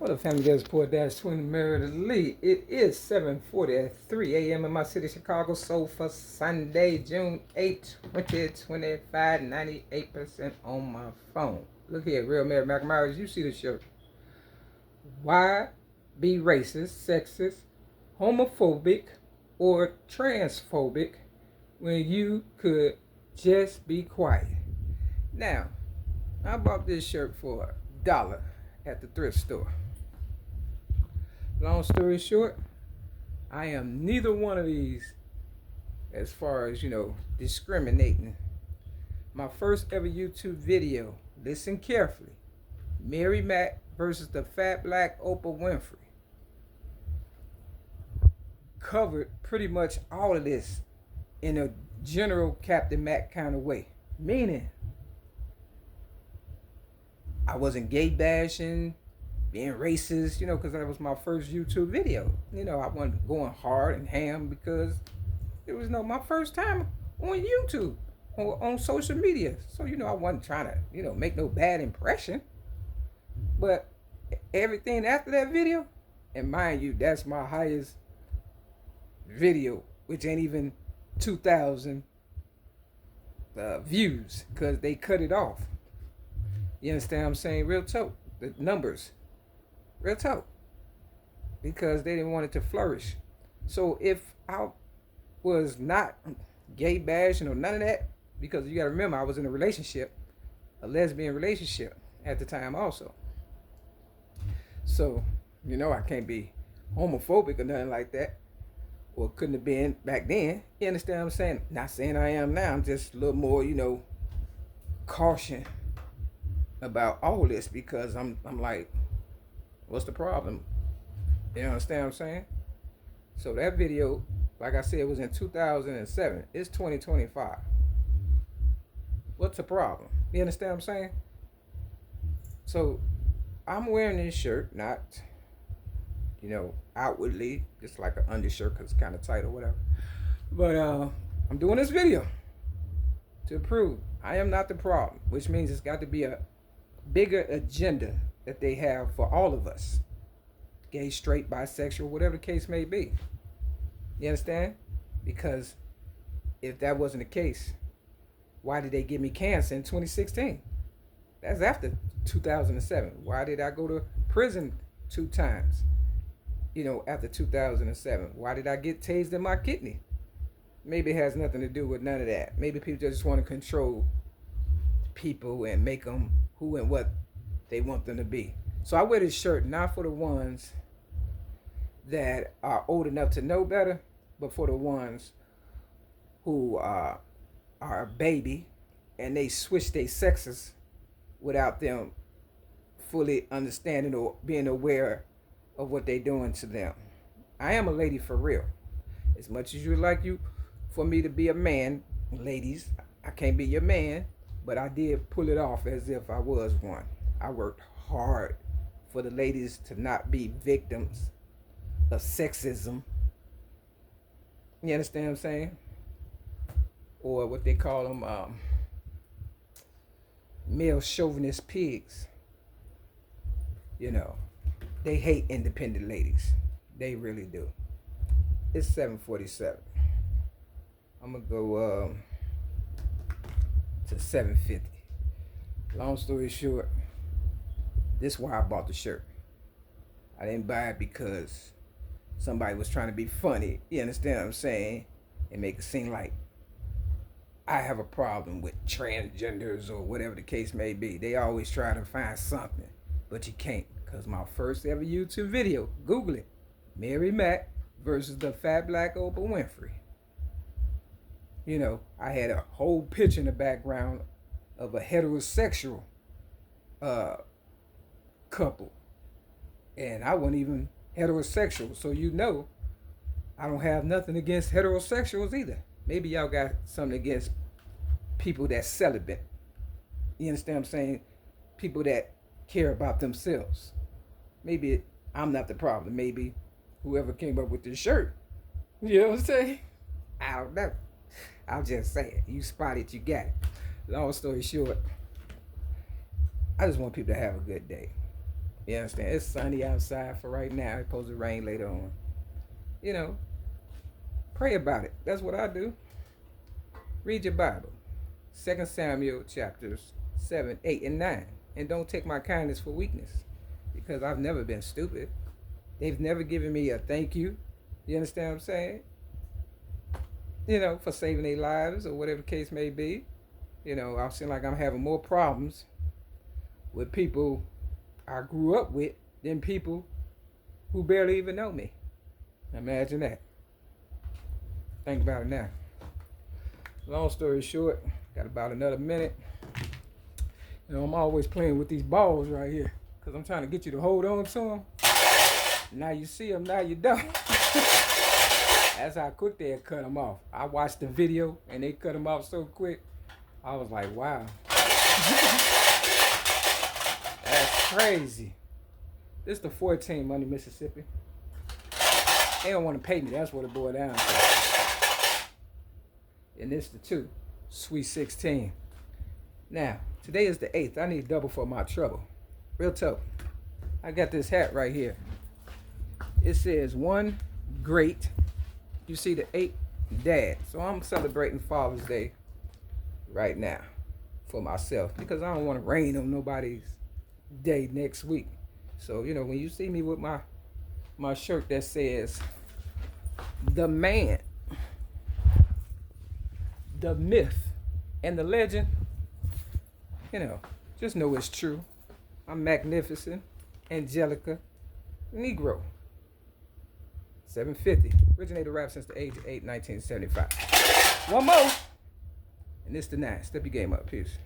What up, family? Guys, Port Dash Twin Meredith Lee. It is 7:43 a.m. in my city, Chicago. So for Sunday, June 8th, 2025, 98% on my phone. Look here, Real Mary McMyers, you see the shirt. Why be racist, sexist, homophobic, or transphobic when you could just be quiet? Now, I bought this shirt for $1 at the thrift store. Long story short, I am neither one of these as far as, discriminating. My first ever YouTube video, listen carefully, Mary Mack versus the fat black Oprah Winfrey, covered pretty much all of this in a general Captain Mack kind of way. Meaning, I wasn't gay bashing, being racist, because that was my first YouTube video. I wasn't going hard and ham because it was my first time on YouTube or on social media. So, I wasn't trying to, make no bad impression. But everything after that video, and mind you, that's my highest video, which ain't even 2,000 views because they cut it off. You understand what I'm saying? Real talk. The numbers. Real talk. Because they didn't want it to flourish. So if I was not gay bashing or none of that, because you got to remember I was in a relationship, a lesbian relationship at the time also. So, I can't be homophobic or nothing like that. Or couldn't have been back then. You understand what I'm saying? Not saying I am now. I'm just a little more, caution about all this because I'm like, what's the problem? You understand what I'm saying? So that video, like I said, was in 2007. It's 2025. What's the problem? You understand what I'm saying? So I'm wearing this shirt, not, outwardly, just like an undershirt because it's kind of tight or whatever. But I'm doing this video to prove I am not the problem, which means it's got to be a bigger agenda that they have for all of us, gay, straight, bisexual, whatever the case may be. You understand? Because if that wasn't the case, why did they give me cancer in 2016? That's after 2007. Why did I go to prison 2 times, after 2007? Why did I get tased in my kidney? Maybe it has nothing to do with none of that. Maybe people just want to control people and make them who and what they want them to be. So I wear this shirt not for the ones that are old enough to know better, but for the ones who are a baby and they switch their sexes without them fully understanding or being aware of what they're doing to them. I am a lady for real. As much as you would like for me to be a man, ladies, I can't be your man, but I did pull it off as if I was one. I worked hard for the ladies to not be victims of sexism. You understand what I'm saying? Or what they call them, male chauvinist pigs. They hate independent ladies. They really do. It's 7:47. I'm gonna go to 7:50. Long story short, this is why I bought the shirt. I didn't buy it because somebody was trying to be funny. You understand what I'm saying? And make it seem like I have a problem with transgenders or whatever the case may be. They always try to find something, but you can't. Because my first ever YouTube video, Google it, Mary Mack versus the fat black Oprah Winfrey. I had a whole picture in the background of a heterosexual couple. And I wasn't even heterosexual. So I don't have nothing against heterosexuals either. Maybe y'all got something against people that's celibate. You understand what I'm saying? People that care about themselves. Maybe I'm not the problem. Maybe whoever came up with this shirt. You know what I'm saying? I don't know. I'll just say it. You spot it, you got it. Long story short, I just want people to have a good day. You understand? It's sunny outside for right now. It's supposed to rain later on. You know, pray about it. That's what I do. Read your Bible. 2 Samuel chapters 7, 8, and 9. And don't take my kindness for weakness. Because I've never been stupid. They've never given me a thank you. You understand what I'm saying? You know, for saving their lives or whatever the case may be. You know, I seem like I'm having more problems with people I grew up with than people who barely even know me. Imagine that. Think about it now. Long story short, got about another minute. You know, I'm always playing with these balls right here because I'm trying to get you to hold on to them. Now you see them, now you don't. That's how quick they cut them off. I watched the video and they cut them off so quick. I was like, wow. That's crazy. This is the 14 Money, Mississippi. They don't want to pay me. That's what it boiled down to. And this is the 2, Sweet 16. Now, today is the 8th. I need double for my trouble. Real tough. I got this hat right here. It says one great. You see the 8 dad. So I'm celebrating Father's Day right now for myself because I don't want to rain on nobody's day next week. So, you know, when you see me with my shirt that says the man, the myth, and the legend, you know, just know it's true. I'm magnificent, Angelica, Negro. 750. Originated rap since the age of 8, 1975. One more. And this the 9. Step your game up. Peace.